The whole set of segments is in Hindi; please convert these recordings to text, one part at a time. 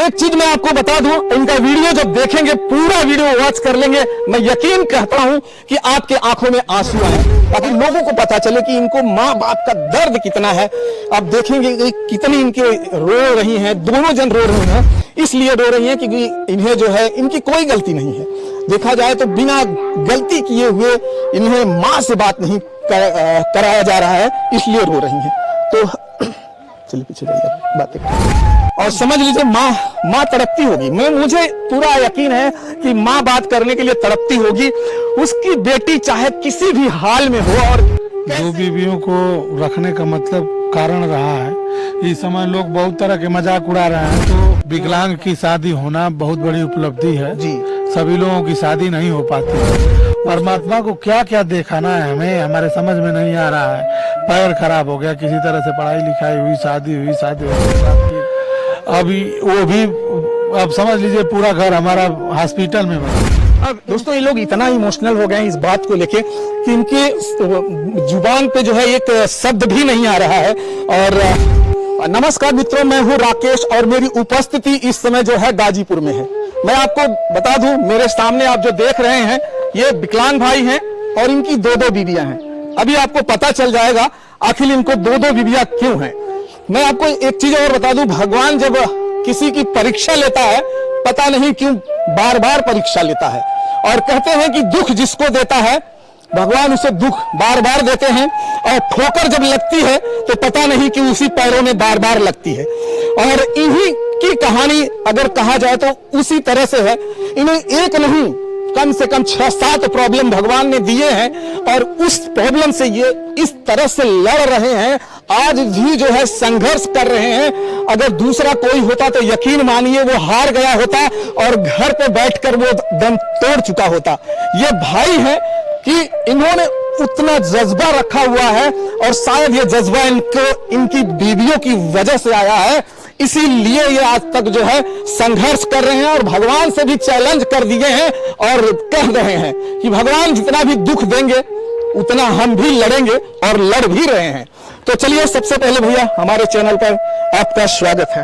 एक चीज मैं आपको बता दूं, इनका वीडियो जब देखेंगे, पूरा वीडियो वॉच कर लेंगे, मैं यकीन कहता हूं कि आपके आंखों में आंसू आए, ताकि लोगों को पता चले कि इनको माँ बाप का दर्द कितना है। आप देखेंगे कि कितनी इनके रो रही हैं, दोनों जन रो रही हैं, इसलिए रो रही हैं क्योंकि इन्हें जो है, इनकी कोई गलती नहीं है। देखा जाए तो बिना गलती किए हुए इन्हें माँ से बात नहीं कराया जा रहा है, इसलिए रो रही हैं। तो चलिए पीछे जाइए, बातें और समझ लीजिए, माँ तड़पती होगी। मुझे पूरा यकीन है कि माँ बात करने के लिए तड़पती होगी। उसकी बेटी चाहे किसी भी हाल में हो। और दो बीवियों को रखने का मतलब कारण रहा है। इस समय लोग बहुत तरह के मजाक उड़ा रहे हैं। तो विकलांग की शादी होना बहुत बड़ी उपलब्धि है जी। सभी लोगों की शादी नहीं हो पाती। परमात्मा को क्या क्या दिखाना है हमें, हमारे समझ में नहीं आ रहा है। पैर खराब हो गया, किसी तरह से पढ़ाई लिखाई हुई, शादी हुई, अभी वो भी अब समझ लीजिए पूरा घर हमारा हॉस्पिटल में बना। अब दोस्तों, ये लोग इतना इमोशनल हो गए हैं इस बात को लेके कि इनके जुबान पे जो है एक शब्द भी नहीं आ रहा है। और नमस्कार मित्रों, मैं हूं राकेश और मेरी उपस्थिति इस समय जो है गाजीपुर में है। मैं आपको बता दूं, मेरे सामने आप जो देख रहे हैं, ये विकलांग भाई हैं और इनकी दो बीवियां हैं। अभी आपको पता चल जाएगा आखिर इनको दो बीवियां क्यों हैं। मैं आपको एक चीज और बता दूं, भगवान जब किसी की परीक्षा लेता है, पता नहीं क्यों बार बार परीक्षा लेता है। और कहते हैं कि दुख जिसको देता है भगवान उसे दुख बार बार देते हैं, और ठोकर जब लगती है तो पता नहीं कि उसी पैरों में बार बार लगती है। और इन्हीं की कहानी अगर कहा जाए तो उसी तरह से है। इन्हें एक नहीं, कम से कम 6-7 प्रॉब्लम भगवान ने दिए हैं, और उस प्रॉब्लम से ये इस तरह से लड़ रहे हैं, आज भी जो है संघर्ष कर रहे हैं। अगर दूसरा कोई होता तो यकीन मानिए वो हार गया होता और घर पे बैठकर वो दम तोड़ चुका होता। ये भाई हैं कि इन्होंने उतना जज्बा रखा हुआ है, और शायद ये जज्बा इनकी बीवियों की वजह से आया है, इसीलिए ये आज तक जो है संघर्ष कर रहे हैं और भगवान से भी चैलेंज कर दिए हैं और कह रहे हैं कि भगवान जितना भी दुख देंगे उतना हम भी लड़ेंगे, और लड़ भी रहे हैं। तो चलिए, सबसे पहले भैया हमारे चैनल पर आपका स्वागत है।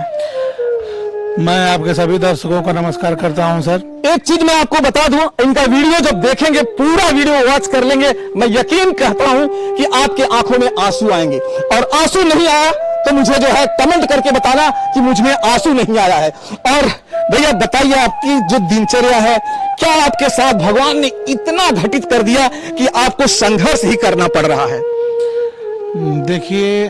मैं आपके सभी दर्शकों का नमस्कार करता हूं सर। एक चीज मैं आपको बता दूं, इनका वीडियो जब देखेंगे, पूरा वीडियो वॉच कर लेंगे, मैं यकीन कहता हूं कि आपके आंखों में आंसू आएंगे। और आंसू नहीं आया तो मुझे जो है कमेंट करके बताना कि मुझ में आंसू नहीं आया है। और भैया बताइए, आपकी जो दिनचर्या है, क्या आपके साथ भगवान ने इतना घटित कर दिया कि आपको संघर्ष ही करना पड़ रहा है? देखिए,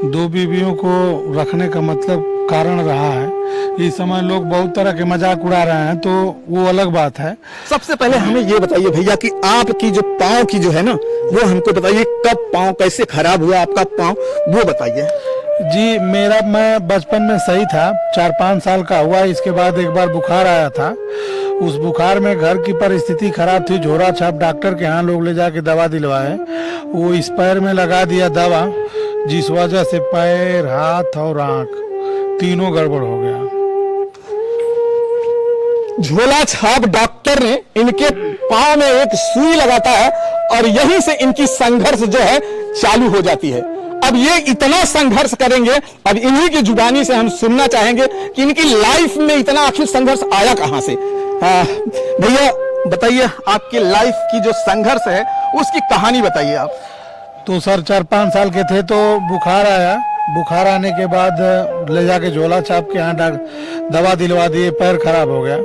दो बीवियों को रखने का मतलब कारण रहा है। इस समय लोग बहुत तरह के मजाक उड़ा रहे हैं, तो वो अलग बात है। सबसे पहले हमें ये बताइए भैया कि आपकी जो पाँव की जो है ना, वो हमको बताइए, कब पाँव कैसे खराब हुआ आपका पाँव, वो बताइए जी। मैं बचपन में सही था, 4-5 साल का हुआ। इसके बाद एक बार बुखार आया था। उस बुखार में घर की परिस्थिति खराब थी, झोरा छाप डॉक्टर के यहाँ लोग ले जाके दवा दिलवाए। वो इस पैर में लगा दिया दवा, जिस वजह से पैर, हाथ और आंख तीनों गड़बड़ हो गया। झोला छाप डॉक्टर ने इनके पांव में एक सुई लगाता है, और यहीं से इनकी संघर्ष जो है चालू हो जाती है। अब ये इतना संघर्ष करेंगे, अब इन्हीं की जुबानी से हम सुनना चाहेंगे कि इनकी लाइफ में इतना आखिर संघर्ष आया कहां से। भैया बताइए, आपकी लाइफ की जो संघर्ष है उसकी कहानी बताइए आप। तो सर 4-5 साल के थे तो बुखार आया। बुखार आने के बाद ले जाके झोला छाप के यहाँ दवा दिलवा दिए, पैर खराब हो गया।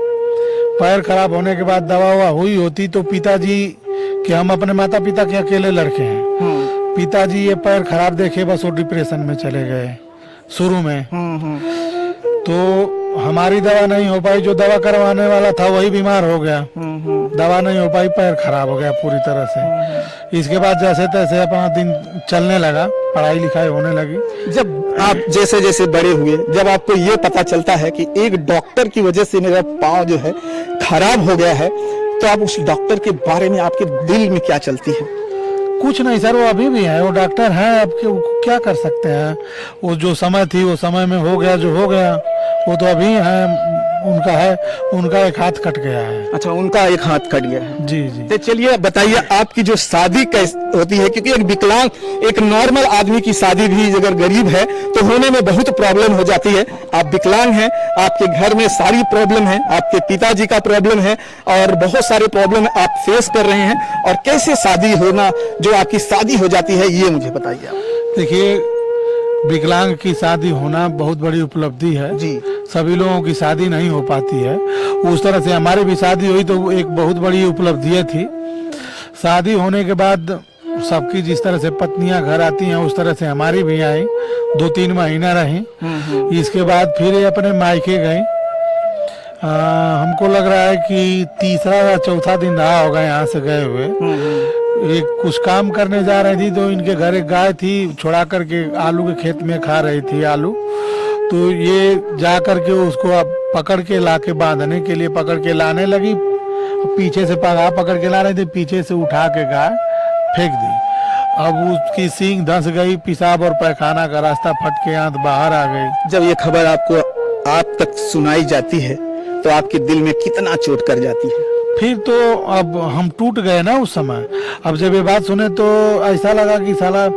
पैर खराब होने के बाद दवा हुई होती तो पिताजी के, हम अपने माता पिता के अकेले लड़के हैं, पिताजी ये पैर खराब देखे बस वो डिप्रेशन में चले गए शुरू में। तो हमारी दवा नहीं हो पाई, जो दवा करवाने वाला था वही बीमार हो गया। दवा नहीं हो पाई, पैर खराब हो गया पूरी तरह से। इसके बाद जैसे तैसे अपना दिन चलने लगा, पढ़ाई लिखाई होने लगी। जब आप जैसे जैसे बड़े हुए, जब आपको ये पता चलता है कि एक डॉक्टर की वजह से मेरा पाँव जो है खराब हो गया है, तो आप उस डॉक्टर के बारे में आपके दिल में क्या चलती है? कुछ नहीं सर, वो अभी भी है, वो डॉक्टर है, अब क्या कर सकते हैं। वो जो समय थी वो समय में हो गया, जो हो गया वो तो अभी है। उनका एक हाथ कट गया है। अच्छा, उनका एक हाथ कट गया है। जी जी। तो चलिए बताइए, आपकी जो शादी कैसे होती है, क्योंकि एक विकलांग एक नॉर्मल आदमी की शादी भी अगर गरीब है तो होने में बहुत प्रॉब्लम हो जाती है। आप विकलांग हैं, आपके घर में सारी प्रॉब्लम है, आपके पिताजी का प्रॉब्लम है और बहुत सारे प्रॉब्लम आप फेस कर रहे हैं, और कैसे शादी होना, जो आपकी शादी हो जाती है, ये मुझे बताइए आप। देखिए, विकलांग की शादी होना बहुत बड़ी उपलब्धि है जी। सभी लोगों की शादी नहीं हो पाती है, उस तरह से हमारी भी शादी हुई तो एक बहुत बड़ी उपलब्धि थी। शादी होने के बाद सबकी जिस तरह से पत्नियां घर आती हैं उस तरह से हमारी भी आई, 2-3 महीना रही। इसके बाद फिर ये अपने मायके गई। हमको लग रहा है कि तीसरा या चौथा दिन रहा होगा यहाँ से गए हुए। एक कुछ काम करने जा रही थी तो इनके घर एक गाय थी, छुड़ा करके आलू के खेत में खा रही थी आलू, तो ये जा करके उसको अब पकड़ के लाके बांधने के लिए पकड़ के लाने लगी। पीछे से पकड़ के ला रही थी, पीछे से उठा के गाय फेंक दी। अब उसकी सींग धंस गई, पेशाब और पैखाना का रास्ता फट के आंत बाहर आ गई। जब ये खबर आपको आप तक सुनाई जाती है तो आपके दिल में कितना चोट कर जाती है? फिर तो अब हम टूट गए ना उस समय। अब जब ये बात सुने तो ऐसा लगा कि साला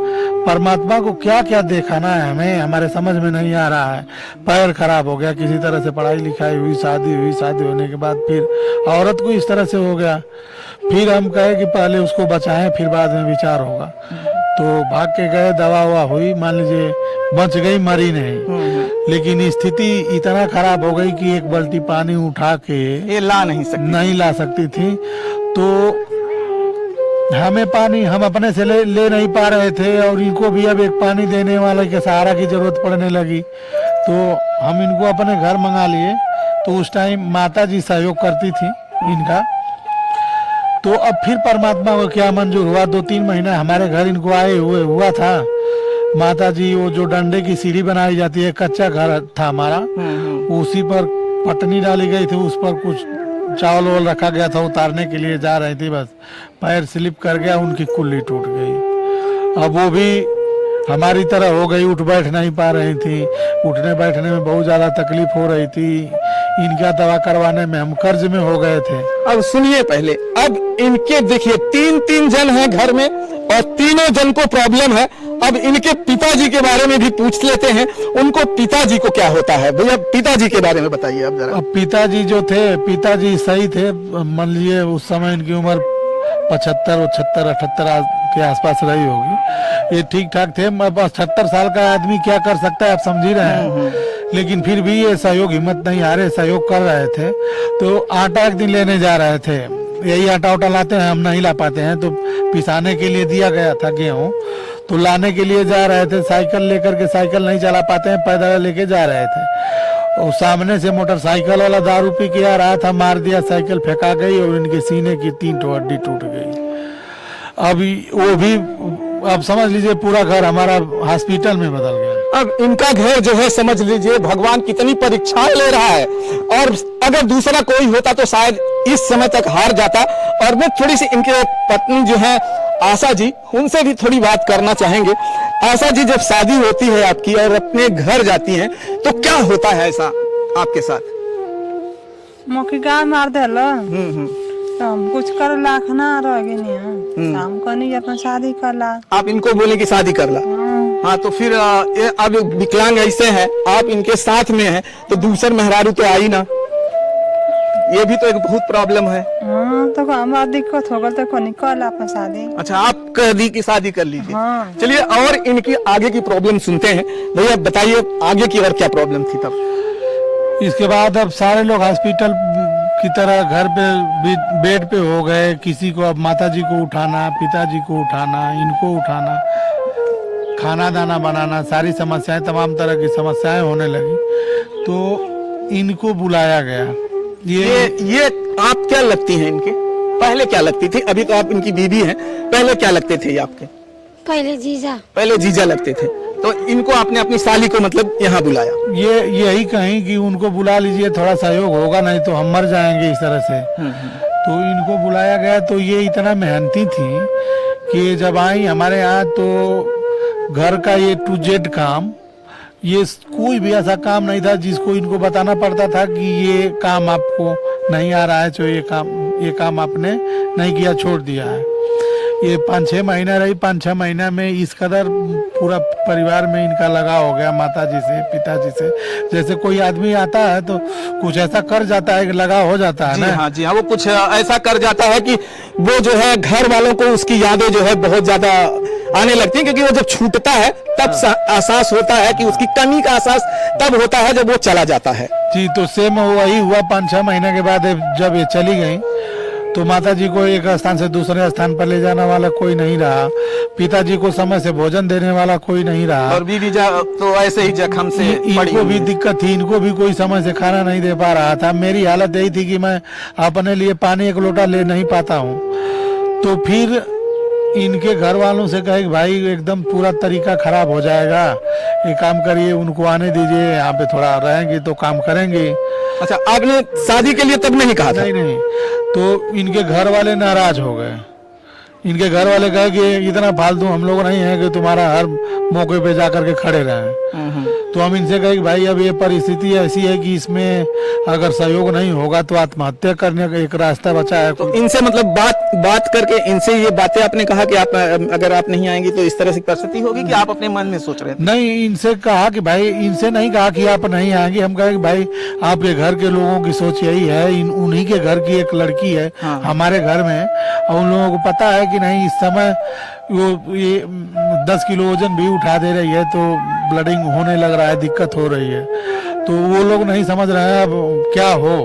परमात्मा को क्या क्या दिखाना है हमें, हमारे समझ में नहीं आ रहा है। पैर खराब हो गया, किसी तरह से पढ़ाई लिखाई हुई, शादी हुई, शादी होने के बाद फिर औरत को इस तरह से हो गया। फिर हम कहे कि पहले उसको बचाएं फिर बाद में विचार होगा, तो भाग के गए, दवा ववा हुई, मान लीजिए बच गई, मरी नहीं। लेकिन स्थिति इतना खराब हो गई कि एक बाल्टी पानी उठा के ये ला नहीं ला सकती थी। तो हमें पानी हम अपने से ले नहीं पा रहे थे और इनको भी अब एक पानी देने वाले के सहारा की जरूरत पड़ने लगी, तो हम इनको अपने घर मंगा लिए। तो उस टाइम माता जी सहयोग करती थी इनका। तो अब फिर परमात्मा को क्या मंजूर हुआ, 2-3 महीना हमारे घर इनको आए हुए हुआ था। माता जी वो जो डंडे की सीढ़ी बनाई जाती है, कच्चा घर था हमारा, उसी पर पटनी डाली गई थी, उस पर कुछ चावल वावल रखा गया था, उतारने के लिए जा रही थी, बस पैर स्लिप कर गया, उनकी कुल्ली टूट गई। अब वो भी हमारी तरह हो गई, उठ बैठ नहीं पा रही थी, उठने बैठने में बहुत ज्यादा तकलीफ हो रही थी। इनका दवा करवाने में हम कर्ज में हो गए थे। अब सुनिए पहले, अब इनके देखिए 3 जन हैं घर में और तीनों जन को प्रॉब्लम है। अब इनके पिताजी के बारे में भी पूछ लेते हैं, उनको पिताजी को क्या होता है। भैया पिताजी के बारे में बताइए आप जरा। अब पिताजी जो थे, पिताजी सही थे, मान लीजिए उस समय इनकी उम्र 75, 76, 78 के आसपास रही होगी, ये ठीक ठाक थे। 78 साल का आदमी क्या कर सकता है आप समझ ही रहे हैं, लेकिन फिर भी ये सहयोग हिम्मत नहीं हारे, सहयोग कर रहे थे। तो आटा एक दिन लेने जा रहे थे, यही आटा उटा लाते हैं, हम नहीं ला पाते हैं, तो पिसाने के लिए दिया गया था गेहूँ, तो लाने के लिए जा रहे थे, साइकिल लेकर के, साइकिल नहीं चला पाते हैं, पैदल लेके जा रहे थे। और सामने से मोटरसाइकिल वाला दारू पी के आ रहा था, मार दिया, साइकिल फेंका गई और इनके सीने की 3 हड्डी टूट गई। अभी वो भी अब समझ लीजिए पूरा घर हमारा हॉस्पिटल में बदल गया। अब इनका घर जो है समझ लीजिए भगवान कितनी परीक्षाएं ले रहा है, और अगर दूसरा कोई होता तो शायद इस समय तक हार जाता। और मैं थोड़ी सी इनके पत्नी जो है आशा जी, उनसे भी थोड़ी बात करना चाहेंगे। आशा जी, जब शादी होती है आपकी और अपने घर जाती हैं तो क्या होता है ऐसा आपके साथ? मौके गाय मार देला, हम कुछ कर लाख ना रह गए नहीं, हम कनी अपन शादी कर ला। आप इनको बोले कि शादी कर ला। हाँ, तो फिर ये अब विकलांग ऐसे हैं, आप इनके साथ में हैं, तो दूसर मेहरारू तो आई ना, ये भी तो एक बहुत प्रॉब्लम है। हाँ, तो हमारा दिक्कत होगा तो कनी कर ला अपन शादी। अच्छा, आप कह दी कि शादी कर लीजिए। हाँ। चलिए और इनकी आगे की प्रॉब्लम सुनते हैं। भैया बताइए आगे की और क्या प्रॉब्लम थी तब? इसके बाद अब सारे लोग हॉस्पिटल की तरह घर पे बेड पे हो गए। किसी को अब माताजी को उठाना, पिताजी को उठाना, इनको उठाना, खाना दाना बनाना, सारी समस्याएं, तमाम तरह की समस्याएं होने लगी, तो इनको बुलाया गया। ये आप क्या लगती हैं इनके? पहले क्या लगती थी? अभी तो आप इनकी बीवी हैं, पहले क्या लगते थे ये आपके? पहले जीजा। पहले जीजा लगते थे। तो इनको आपने अपनी साली को मतलब यहाँ बुलाया? ये यही कहीं कि उनको बुला लीजिए, थोड़ा सहयोग होगा, नहीं तो हम मर जाएंगे इस तरह से। तो इनको बुलाया गया। तो ये इतना मेहनती थी कि जब आई हमारे यहाँ तो घर का A to Z काम ये कोई भी ऐसा काम नहीं था जिसको इनको बताना पड़ता था कि ये काम आपको नहीं आ रहा है, तो ये काम आपने नहीं किया, छोड़ दिया है। ये 5-6 महीना रही, 5-6 महीना में इस कदर पूरा परिवार में इनका लगाव हो गया, माता जी से, पिताजी से। जैसे कोई आदमी आता है तो कुछ ऐसा कर जाता है कि लगाव हो जाता है जी ना। हाँ, जी हाँ, वो कुछ ऐसा कर जाता है कि वो जो है घर वालों को उसकी यादें जो है बहुत ज्यादा आने लगती हैं, क्योंकि वो जब छूटता है तब एहसास होता है कि उसकी कमी का एहसास तब होता है जब वो चला जाता है। जी, तो सेम वही हुआ। 5-6 महीने के बाद जब ये चली गई तो माता जी को एक स्थान से दूसरे स्थान पर ले जाने वाला कोई नहीं रहा, पिताजी को समय से भोजन देने वाला कोई नहीं रहा, और बीवी तो ऐसे ही जख्म से पड़ी इनको भी हुई है। दिक्कत थी, इनको भी कोई समय से खाना नहीं दे पा रहा था। मेरी हालत यही थी कि मैं अपने लिए पानी एक लोटा ले नहीं पाता हूँ। तो फिर इनके घर वालों से कहे कि भाई एकदम पूरा तरीका खराब हो जाएगा, एक काम करिए, उनको आने दीजिए, यहाँ पे थोड़ा रहेंगे तो काम करेंगे। अच्छा, आपने शादी के लिए तब नहीं कहा था? नहीं, तो इनके घर वाले नाराज हो गए। इनके घर वाले कहे कि इतना फालतू हम लोग नहीं है कि तुम्हारा हर मौके पे जाकर के खड़े रहें। तो हम इनसे कहे कि भाई अब ये परिस्थिति ऐसी है कि इसमें अगर सहयोग नहीं होगा तो आत्महत्या करने का एक रास्ता बचा है। तो इनसे मतलब बात करके इनसे ये बातें आपने कहा कि आप अगर आप नहीं आएंगी तो इस तरह से परिस्थिति होगी, कि आप अपने मन में सोच रहे थे? नहीं, इनसे कहा कि भाई, इनसे नहीं कहा कि आप नहीं आएंगे, हम कहे कि भाई आपके घर के लोगों की सोच यही है, उन्हीं के घर की एक लड़की है हमारे घर में, और उन लोगों को पता है कि नहीं इस समय वो ये 10 किलो वजन भी उठा दे रही है, तो ब्लडिंग होने लग रहा है, दिक्कत हो रही है। तो वो लोग नहीं समझ रहे हैं अब क्या हो।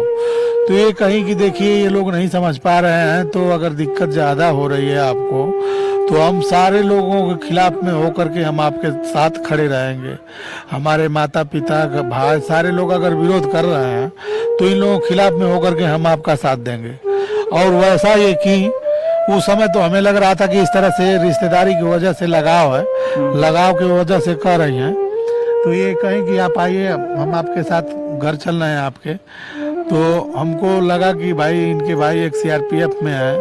तो ये कहीं कि देखिए ये लोग नहीं समझ पा रहे हैं, तो अगर दिक्कत ज़्यादा हो रही है आपको तो हम सारे लोगों के खिलाफ में होकर के हम आपके साथ खड़े रहेंगे। हमारे माता पिता भाई सारे लोग अगर विरोध कर रहे हैं तो इन लोगों के खिलाफ में होकर के हम आपका साथ देंगे। और वैसा ये कि उस समय तो हमें लग रहा था कि इस तरह से रिश्तेदारी की वजह से लगाव है, लगाव की वजह से कर रही हैं। तो ये कहें कि आप आइए, हम आपके साथ घर चल रहे हैं आपके। तो हमको लगा कि भाई इनके भाई एक सीआरपीएफ में है,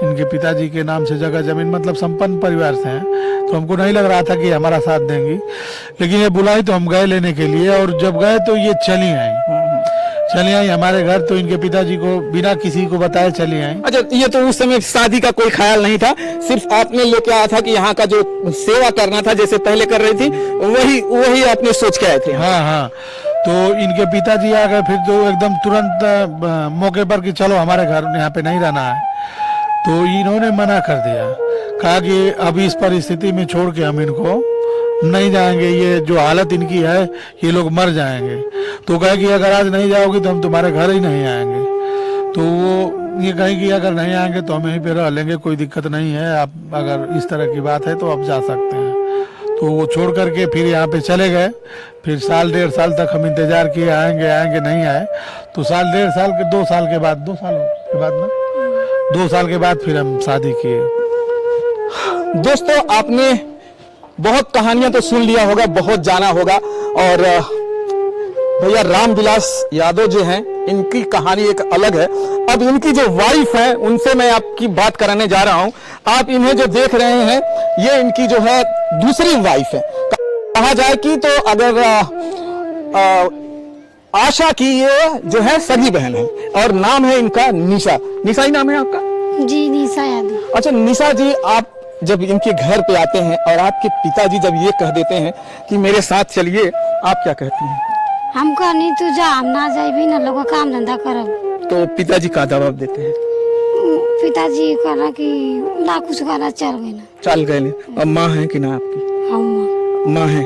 इनके पिताजी के नाम से जगह जमीन, मतलब संपन्न परिवार से हैं, तो हमको नहीं लग रहा था कि हमारा साथ देंगी। लेकिन ये बुलाई तो हम गए लेने के लिए, और जब गए तो ये चली आई हमारे घर। तो इनके पिताजी को बिना किसी को बताए चली आई। अच्छा, ये तो उस समय शादी का कोई ख्याल नहीं था, सिर्फ आपने लेके आया था कि यहाँ का जो सेवा करना था जैसे पहले कर रही थी वही आपने सोच के आए थे? हाँ। तो इनके पिताजी आ गए फिर तो एकदम तुरंत मौके पर कि चलो हमारे घर, यहाँ पे नहीं रहना है। तो इन्होंने मना कर दिया, कहा कि अभी इस परिस्थिति में छोड़ के हम इनको नहीं जाएंगे, ये जो हालत इनकी है ये लोग मर जाएंगे। तो कहे कि अगर आज नहीं जाओगी तो हम तुम्हारे घर ही नहीं आएंगे। तो वो ये कहे कि अगर नहीं आएंगे तो हम यहीं पे रह लेंगे, कोई दिक्कत नहीं है, आप अगर इस तरह की बात है तो आप जा सकते हैं। तो वो छोड़ करके फिर यहाँ पे चले गए। फिर 1.5 साल तक हम इंतजार किए, आएंगे नहीं आए। तो 1.5 साल के 2 साल के बाद 2 साल के बाद ना 2 साल के बाद फिर हम शादी किए। दोस्तों, आपने बहुत कहानियां तो सुन लिया होगा, बहुत जाना होगा, और भैया रामविलास यादव जो हैं इनकी कहानी एक अलग है। अब इनकी जो वाइफ है उनसे मैं आपकी बात कराने जा रहा हूं। आप इन्हें जो देख रहे हैं ये इनकी जो है दूसरी वाइफ है, कहा जाए कि तो अगर आशा की ये जो है सगी बहन है, और नाम है इनका निशा। निशा ही नाम है आपका? जी, निशा यादव। अच्छा निशा जी, आप जब इनके घर पे आते हैं और आपके पिताजी जब ये कह देते हैं कि मेरे साथ चलिए, आप क्या कहती हैं? हम कहनी तू जा, हम ना जाइबी ना, लोग काम धंधा करब। तो पिताजी का जवाब देते हैं? पिताजी कहना कि ना कुछ कहना, चल गए ना। चल गए। अब माँ है कि ना आपकी? हम माँ है।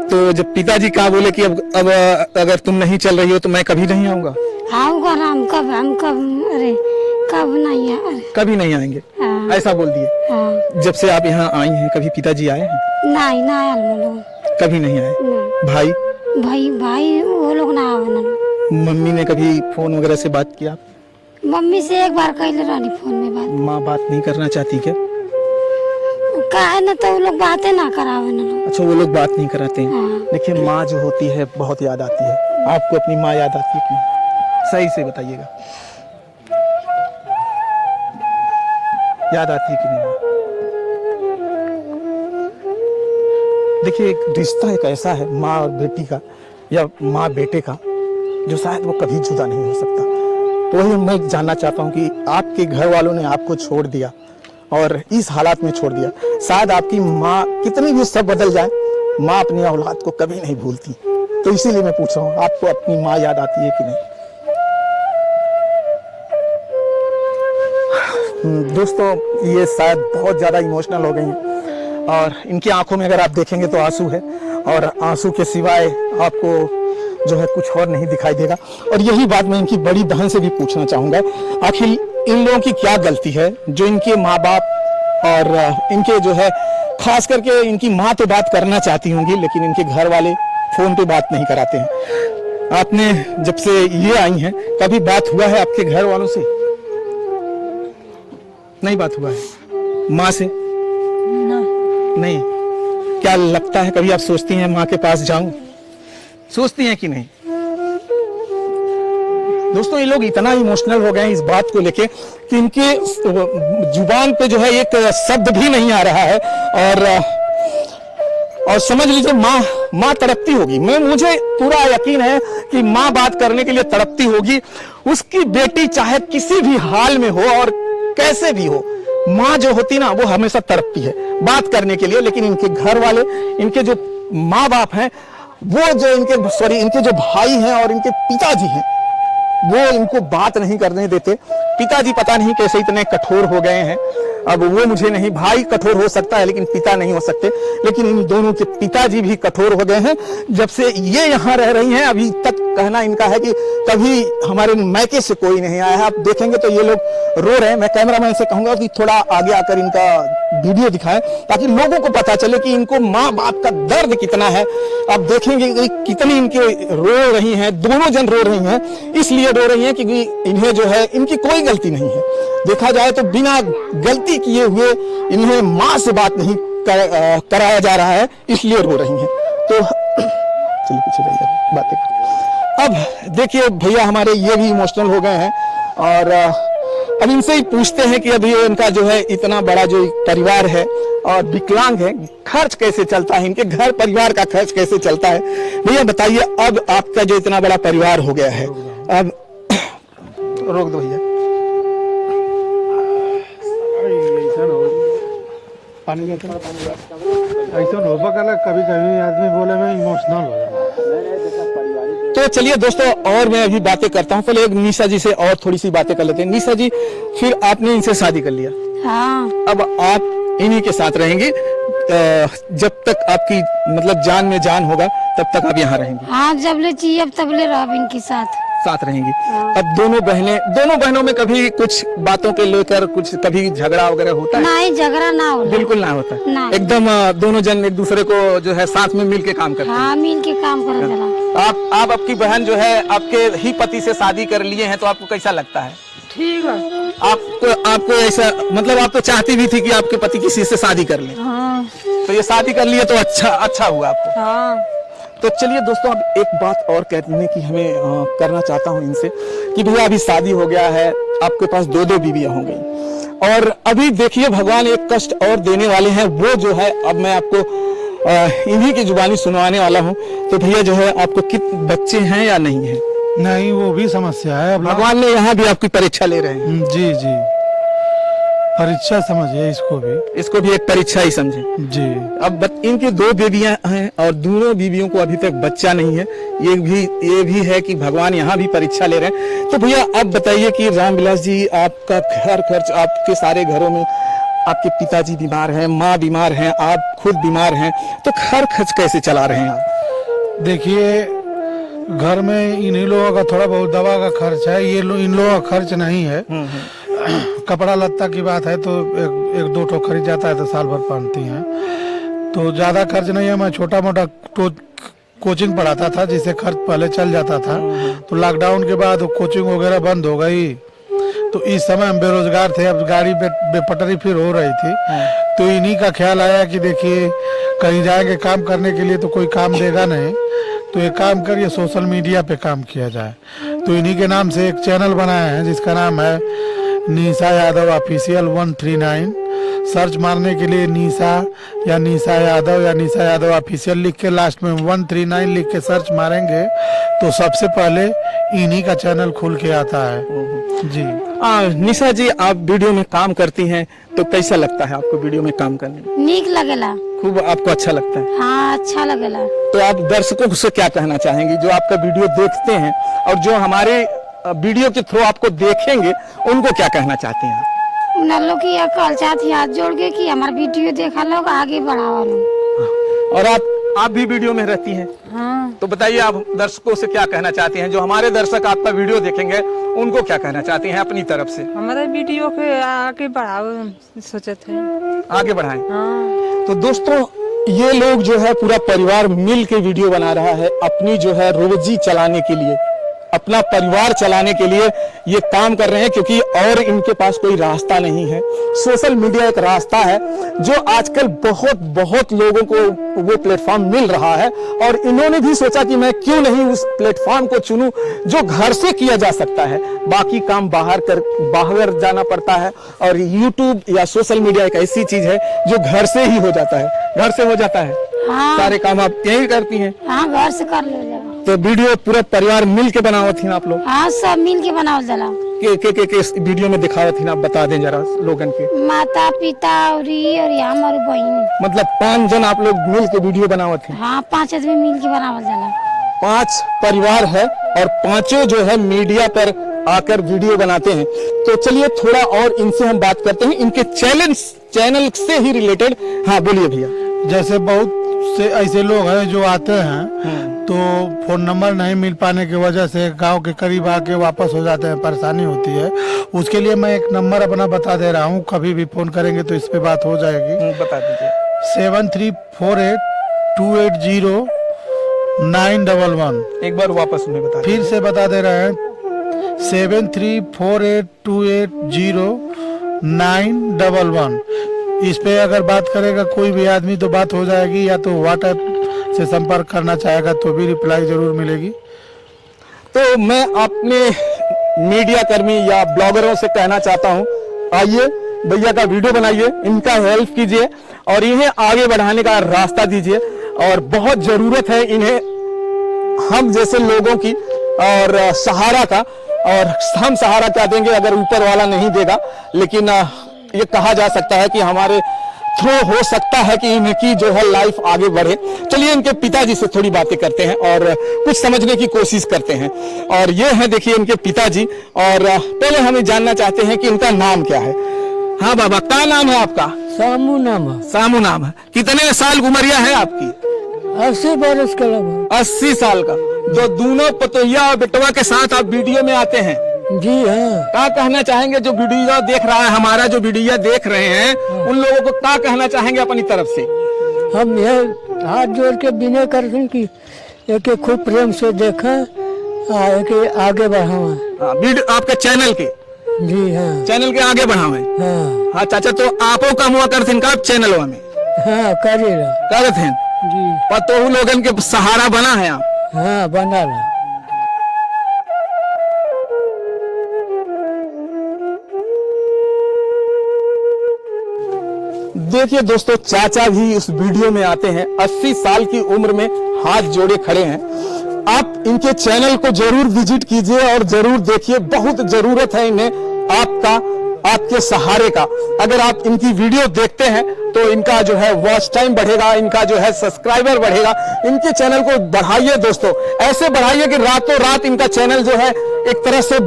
तो जब पिताजी का बोले कि अब अगर तुम नहीं चल रही हो तो मैं कभी नहीं आऊंगा? हम कब अरे कब नहीं है, अरे कभी नहीं आएंगे, हाँ। ऐसा बोल दिए? हाँ। जब से आप यहाँ आई हैं कभी पिताजी आए हैं? नहीं ना आयल वो लोग, कभी नहीं आए। नहीं। भाई वो लोग ना आवे ना। मम्मी ने कभी फोन वगैरह से बात किया? मम्मी से एक बार कहले रहनी फोन में बात। माँ बात नहीं करना चाहती क्या? काहे ना, तो वो लोग बातें ना करावे ना लोग। अच्छा, वो लोग बात नहीं कराते हैं। हाँ। देखिए, माँ जो होती है बहुत याद आती है। आपको अपनी माँ याद आती है कि नहीं? सही से बताइएगा, याद आती है कि नहीं? देखिए, एक रिश्ता एक ऐसा है माँ और बेटी का या माँ बेटे का, जो शायद वो कभी जुदा नहीं हो सकता। तो वही मैं जानना चाहता हूँ कि आपके घर वालों ने आपको छोड़ दिया और इस हालात में छोड़ दिया। शायद आपकी माँ कितनी भी सब बदल जाए, माँ अपनी औलाद को कभी नहीं भूलती। तो इसीलिए मैं पूछ रहा हूँ, आपको अपनी माँ याद आती है कि नहीं? दोस्तों, ये शायद बहुत ज़्यादा इमोशनल हो गई हैं और इनकी आंखों में अगर आप देखेंगे तो आंसू है, और आंसू के सिवाय आपको जो है कुछ और नहीं दिखाई देगा। और यही बात मैं इनकी बड़ी बहन से भी पूछना चाहूँगा, आखिर इन लोगों की क्या गलती है जो इनके माँ बाप और इनके जो है, खास करके इनकी माँ तो बात करना चाहती होंगी, लेकिन इनके घर वाले फ़ोन पे बात नहीं कराते हैं। आपने जब से ये आई हैं, कभी बात हुआ है आपके घर वालों से? नहीं बात हुआ है माँ से? नहीं। क्या लगता है, कभी आप सोचती हैं माँ के पास जाऊं? सोचती हैं कि नहीं? दोस्तों, ये लोग इतना इमोशनल हो गए हैं इस बात को लेके कि इनके जुबान पे जो है एक शब्द भी नहीं आ रहा है। और समझ लीजिए, माँ तड़पती होगी। मुझे पूरा यकीन है कि माँ बात करने के लिए तड़पती होगी। उसकी बेटी चाहे किसी भी हाल में हो और कैसे भी हो, माँ जो होती ना, वो हमेशा तड़पती है बात करने के लिए। लेकिन इनके घर वाले, इनके जो माँ बाप हैं, वो जो इनके जो भाई हैं और इनके पिताजी हैं, वो इनको बात नहीं करने देते। पिताजी पता नहीं कैसे इतने कठोर हो गए हैं। अब वो मुझे नहीं, भाई कठोर हो सकता है लेकिन पिता नहीं हो सकते। लेकिन इन दोनों के पिताजी भी कठोर हो गए हैं जब से ये यहाँ रह रही हैं। अभी तक कहना इनका है कि कभी हमारे मैके से कोई नहीं आया है। आप देखेंगे तो ये लोग रो रहे हैं। मैं कैमरामैन से कहूंगा कि थोड़ा आगे आकर इनका वीडियो दिखाएं ताकि लोगों को पता चले कि इनको माँ बाप का दर्द कितना है। आप देखेंगे कि कितनी इनके रो रही हैं, दोनों जन रो रही हैं। इसलिए रो रही हैं क्योंकि इन्हें जो है, इनकी कोई गलती नहीं है। देखा जाए तो बिना गलती किए हुए इन्हें माँ से बात नहीं कराया जा रहा है, इसलिए रो रही हैं। तो चलिए पीछे जाइए, बातें करें। अब देखिए भैया हमारे ये भी इमोशनल हो गए हैं और अब इनसे ही पूछते हैं कि अभी इनका जो है इतना बड़ा जो परिवार है और विकलांग है, खर्च कैसे चलता है, इनके घर परिवार का खर्च कैसे चलता है। भैया बताइए, अब आपका जो इतना बड़ा परिवार हो गया है, अब रोक दो भैया, पानी ऐसा होगा कभी कभी आदमी बोले मैं इमोशनल हो जाता। तो चलिए दोस्तों, और मैं अभी बातें करता हूँ। पहले एक निशा जी से और थोड़ी सी बातें कर लेते हैं। निशा जी, फिर आपने इनसे शादी कर लिया, हाँ। अब आप इन्हीं के साथ रहेंगे जब तक आपकी मतलब जान में जान होगा तब तक आप यहाँ रहेंगे? हाँ, जब ले चाहिए अब तब ले रहो इनके साथ रहेंगी। अब दोनों बहनों में कभी कुछ बातों के लेकर कुछ कभी झगड़ा वगैरह होता है? नहीं, झगड़ा ना हो, बिल्कुल ना होता है। ना। एकदम दोनों जन एक दूसरे को जो है साथ में मिल के काम करते हैं। हाँ, मिल के काम करो जरा। आप आपकी बहन जो है आपके ही पति से शादी कर लिए हैं, तो आपको कैसा लगता है? ठीक है। आपको ऐसा मतलब आप तो चाहती भी थी कि आपके पति किसी से शादी कर ले, हाँ। तो ये शादी कर लिए तो अच्छा हुआ आपको। हाँ। तो चलिए दोस्तों, अब एक बात और कहने की हमें करना चाहता हूं इनसे कि भैया अभी शादी हो गया है, आपके पास दो बीवियां हो गई और अभी देखिए भगवान एक कष्ट और देने वाले हैं। वो जो है, अब मैं आपको इन्हीं की जुबानी सुनवाने वाला हूं। तो भैया जो है, आपको कितने बच्चे हैं या नहीं है? नहीं, वो भी समस्या है। अब भगवान ने यहाँ भी आपकी परीक्षा ले रहे हैं। जी जी, परीक्षा समझिए इसको भी एक परीक्षा ही समझे जी। अब इनकी दो बेबियां हैं और दोनों बीवियों को अभी तक बच्चा नहीं है। ये भी है कि भगवान यहाँ भी परीक्षा ले रहे हैं। तो भैया अब बताइए कि रामविलास जी, आपका घर खर्च, आपके सारे घरों में आपके पिताजी बीमार हैं, माँ बीमार हैं, आप खुद बीमार हैं, तो घर खर्च कैसे चला रहे हैं आप? देखिए, घर में इन्हीं लोगों का थोड़ा बहुत दवा का खर्च है, इन लोगों का खर्च नहीं है। कपड़ा लत्ता की बात है तो एक दो ठो खरीद जाता है तो साल भर पहनती हैं, तो ज्यादा खर्च नहीं है। मैं छोटा मोटा कोचिंग पढ़ाता था जिससे खर्च पहले चल जाता था। तो लॉकडाउन के बाद कोचिंग वगैरह बंद हो गई, तो इस समय हम बेरोजगार थे। अब गाड़ी बेपटरी फिर हो रही थी, तो इन्हीं का ख्याल आया कि देखिए कहीं जाएंगे काम करने के लिए तो कोई काम देगा नहीं, तो एक काम करिए सोशल मीडिया पे काम किया जाए। तो इन्हीं के नाम से एक चैनल बनाया है जिसका नाम है निशा यादव ऑफिशियल 139। सर्च मारने के लिए निशा या निशा यादव ऑफिशियल लिख के लास्ट में 139 लिख के सर्च मारेंगे तो सबसे पहले इन्हीं का चैनल खुल के आता है जी। निशा जी, आप वीडियो में काम करती हैं तो कैसा लगता है आपको वीडियो में काम करने में? नीक लगेला। खूब आपको अच्छा लगता है? हाँ, अच्छा लगेला। तो आप दर्शकों से क्या कहना चाहेंगी जो आपका वीडियो देखते हैं और जो हमारे वीडियो के थ्रू आपको देखेंगे, उनको क्या कहना चाहते हैं? उन लोग की यह कल चाहती हाथ जोड़ के कि हमारा वीडियो देखा लोग आगे बढ़ावा लोग। और आप भी वीडियो में रहती हैं? हाँ। तो बताइए, आप दर्शकों से क्या कहना चाहती हैं? जो हमारे दर्शक आपका वीडियो देखेंगे उनको क्या कहना चाहती हैं अपनी तरफ से? हमारे वीडियो के आगे बढ़ाओ सोचे थे, आगे बढ़ाएं। हाँ। तो दोस्तों, ये लोग जो है पूरा परिवार मिल के वीडियो बना रहा है अपनी जो है रोजी चलाने के लिए, अपना परिवार चलाने के लिए ये काम कर रहे हैं, क्योंकि और इनके पास कोई रास्ता नहीं है। सोशल मीडिया एक रास्ता है जो आजकल बहुत लोगों को वो प्लेटफॉर्म मिल रहा है, और इन्होंने भी सोचा कि मैं क्यों नहीं उस प्लेटफॉर्म को चुनूं जो घर से किया जा सकता है। बाकी काम बाहर जाना पड़ता है, और यूट्यूब या सोशल मीडिया एक ऐसी चीज है जो घर से ही हो जाता है, घर से हो जाता है। हाँ। सारे काम आप यही करती हैं? हाँ, घर से कर लो जाला। तो वीडियो पूरा परिवार मिल के बनावत थी आप लोग? हाँ, सब मिल के बनावल जाला। के वीडियो में दिखावत थी, आप बता दें जरा लोगन के। माता पिता और हमारी बहन, मतलब 5 जन आप लोग मिल के वीडियो बनावत थी? हाँ, 5 आदमी मिल के बनावल जाला। 5 परिवार है और 5 जो है मीडिया पर आकर वीडियो बनाते हैं। तो चलिए थोड़ा और इनसे हम बात करते हैं, इनके चैनल से ही रिलेटेड। हाँ, बोलिए भैया। जैसे बहुत से ऐसे लोग हैं जो आते हैं तो फोन नंबर नहीं मिल पाने की वजह से गांव के करीब आके वापस हो जाते हैं, परेशानी होती है। उसके लिए मैं एक नंबर अपना बता दे रहा हूँ, कभी भी फोन करेंगे तो इस पे बात हो जाएगी। बता दीजिए। 7348280911। एक बार वापस में बता, फिर से बता दे रहे हैं, 7348280911। इस पे अगर बात करेगा कोई भी आदमी तो बात हो जाएगी, या तो व्हाट्सएप से संपर्क करना चाहेगा तो भी रिप्लाई जरूर मिलेगी। तो मैं अपने मीडिया कर्मी या ब्लॉगरों से कहना चाहता हूं, आइए भैया का वीडियो बनाइए, इनका हेल्प कीजिए और इन्हें आगे बढ़ाने का रास्ता दीजिए। और बहुत जरूरत है इन्हें हम जैसे लोगों की और सहारा का, और हम सहारा क्या देंगे अगर ऊपर वाला नहीं देगा, लेकिन ये कहा जा सकता है कि हमारे थ्रू हो सकता है कि इनकी जो है लाइफ आगे बढ़े। चलिए इनके पिताजी से थोड़ी बातें करते हैं और कुछ समझने की कोशिश करते हैं। और ये है देखिए इनके पिताजी, और पहले हमें जानना चाहते हैं कि इनका नाम क्या है। हाँ बाबा, क्या नाम है आपका? सामू नाम है। सामू नाम है। कितने साल उमरिया है आपकी? 80 बरस का लगभग। 80 साल का। जो दोनों पतोहिया और बेटवा के साथ आप वीडियो में आते हैं, जी हाँ। क्या कहना चाहेंगे जो वीडियो देख रहा है, हमारा जो वीडियो देख रहे हैं, उन लोगों को क्या कहना चाहेंगे अपनी तरफ से? हम यह हाथ जोड़ के विनय करते हैं कि एक खूब प्रेम से देखें, एक आगे बढ़ावा। वीडियो आपके चैनल के? जी हाँ। चैनल के आगे बढ़ावे। हाँ हाँ चाचा, तो आपो कम हुआ करते हैं चैनल में? हाँ, करेला करते हैं जी। पतोहू लोगन के सहारा बना है आप? हाँ, बना ला। देखिए दोस्तों, चाचा भी इस वीडियो में आते हैं, 80 साल की उम्र में हाथ जोड़े खड़े हैं। आप इनके चैनल को जरूर विजिट कीजिए और जरूर देखिए, बहुत जरूरत है इन्हें आपके सहारे का। अगर आप इनकी वीडियो देखते हैं तो इनका जो है वॉच टाइम बढ़ेगा, इनका जो है सब्सक्राइबर बढ़ेगा। इनके चैनल को बढ़ाइए दोस्तों, ऐसे बढ़ाइए कि रातों रात इनका चैनल जो है एक तरह से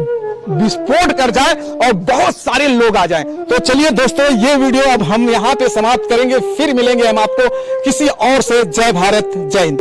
विस्फोट कर जाए और बहुत सारे लोग आ जाएं। तो चलिए दोस्तों, ये वीडियो अब हम यहाँ पे समाप्त करेंगे, फिर मिलेंगे हम आपको किसी और से। जय भारत, जय हिंद।